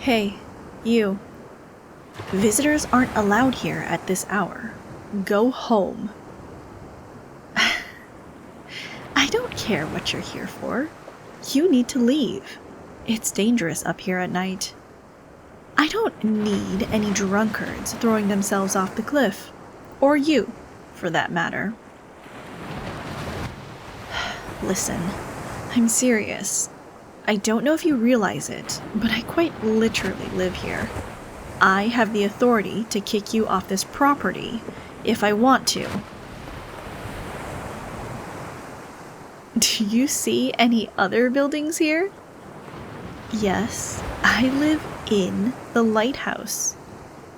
Hey, you. Visitors aren't allowed here at this hour. Go home. I don't care what you're here for. You need to leave. It's dangerous up here at night. I don't need any drunkards throwing themselves off the cliff. Or you, for that matter. Listen, I'm serious. I don't know if you realize it, but I quite literally live here. I have the authority to kick you off this property if I want to. Do you see any other buildings here? Yes, I live in the lighthouse.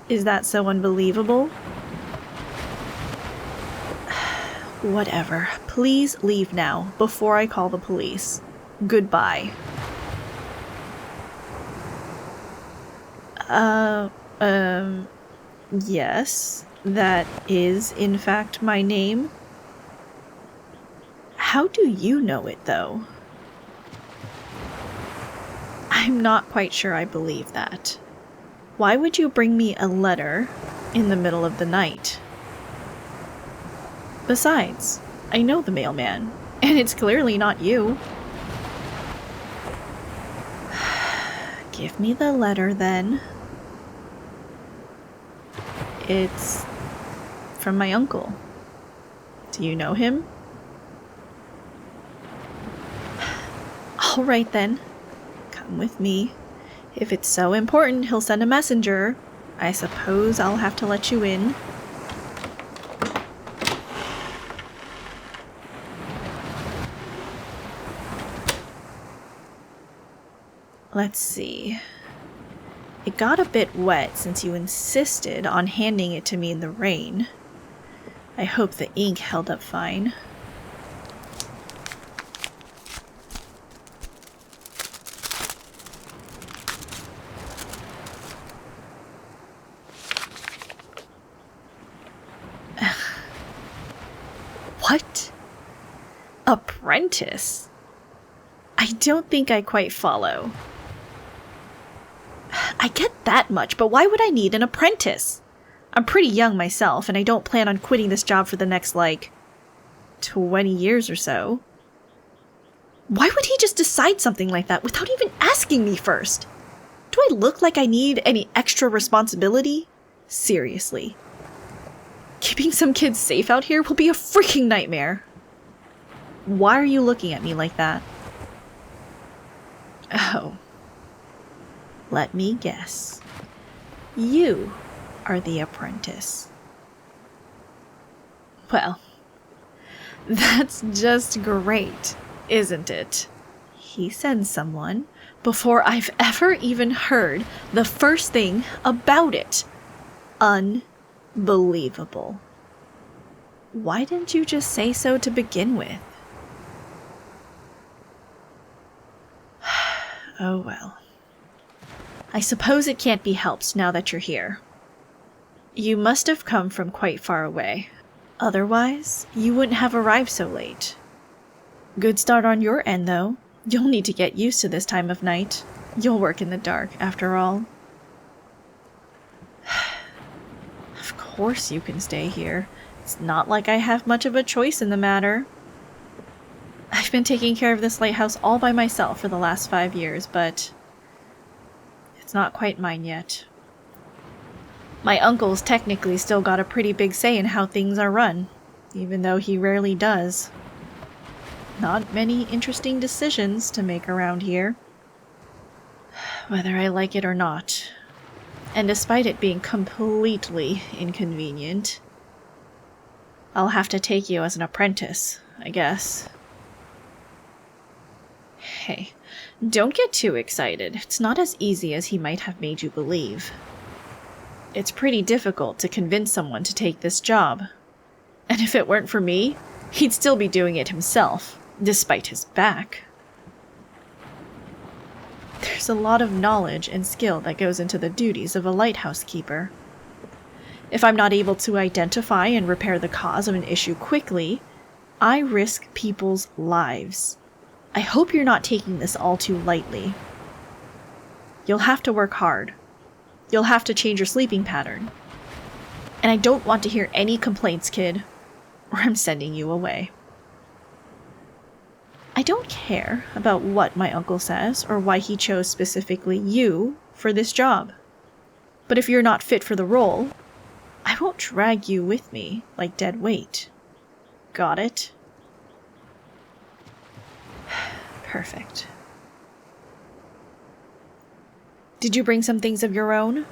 Is that so unbelievable? Whatever. Please leave now before I call the police. Goodbye. Yes, that is in fact my name. How do you know it, though? I'm not quite sure I believe that. Why would you bring me a letter in the middle of the night? Besides, I know the mailman, and it's clearly not you. Give me the letter, then. It's from my uncle. Do you know him? All right, then. Come with me. If it's so important, he'll send a messenger. I suppose I'll have to let you in. Let's see. It got a bit wet since you insisted on handing it to me in the rain. I hope the ink held up fine. What? Apprentice? I don't think I quite follow. I get that much, but why would I need an apprentice? I'm pretty young myself, and I don't plan on quitting this job for the next, 20 years or so. Why would he just decide something like that without even asking me first? Do I look like I need any extra responsibility? Seriously. Keeping some kids safe out here will be a freaking nightmare. Why are you looking at me like that? Oh. Let me guess. You are the apprentice. Well, that's just great, isn't it? He sends someone before I've ever even heard the first thing about it. Unbelievable. Why didn't you just say so to begin with? Oh well. I suppose it can't be helped now that you're here. You must have come from quite far away. Otherwise, you wouldn't have arrived so late. Good start on your end, though. You'll need to get used to this time of night. You'll work in the dark, after all. Of course you can stay here. It's not like I have much of a choice in the matter. I've been taking care of this lighthouse all by myself for the last 5 years, but it's not quite mine yet. My uncle's technically still got a pretty big say in how things are run, even though he rarely does. Not many interesting decisions to make around here, whether I like it or not. And despite it being completely inconvenient, I'll have to take you as an apprentice, I guess. Hey, don't get too excited. It's not as easy as he might have made you believe. It's pretty difficult to convince someone to take this job. And if it weren't for me, he'd still be doing it himself, despite his back. There's a lot of knowledge and skill that goes into the duties of a lighthouse keeper. If I'm not able to identify and repair the cause of an issue quickly, I risk people's lives. I hope you're not taking this all too lightly. You'll have to work hard. You'll have to change your sleeping pattern. And I don't want to hear any complaints, kid, or I'm sending you away. I don't care about what my uncle says or why he chose specifically you for this job. But if you're not fit for the role, I won't drag you with me like dead weight. Got it? Perfect. Did you bring some things of your own?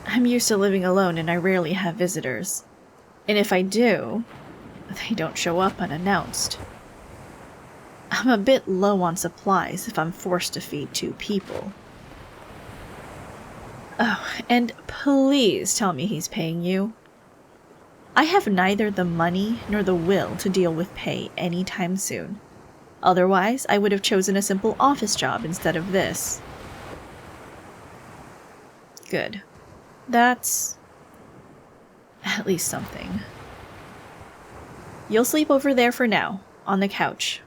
I'm used to living alone and I rarely have visitors. And if I do, they don't show up unannounced. I'm a bit low on supplies if I'm forced to feed 2 people. Oh, and please tell me he's paying you. I have neither the money nor the will to deal with pay anytime soon. Otherwise, I would have chosen a simple office job instead of this. Good. That's at least something. You'll sleep over there for now, on the couch.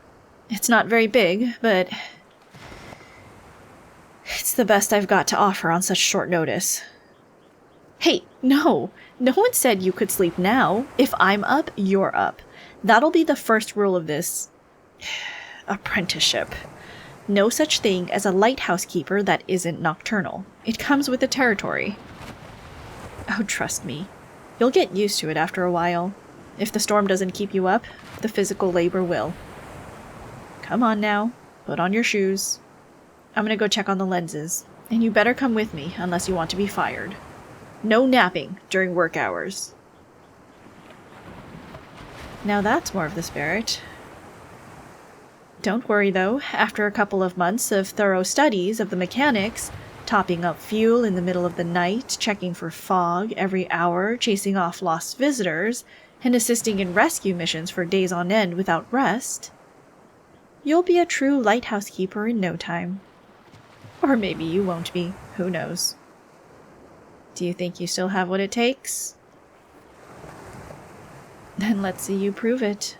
It's not very big, but it's the best I've got to offer on such short notice. Hey, no! No one said you could sleep now. If I'm up, you're up. That'll be the first rule of this apprenticeship. No such thing as a lighthouse keeper that isn't nocturnal. It comes with the territory. Oh, trust me. You'll get used to it after a while. If the storm doesn't keep you up, the physical labor will. Come on now. Put on your shoes. I'm gonna go check on the lenses, and you better come with me unless you want to be fired. No napping during work hours. Now that's more of the spirit. Don't worry though, after a couple of months of thorough studies of the mechanics, topping up fuel in the middle of the night, checking for fog every hour, chasing off lost visitors, and assisting in rescue missions for days on end without rest, you'll be a true lighthouse keeper in no time. Or maybe you won't be, who knows. Do you think you still have what it takes? Then let's see you prove it.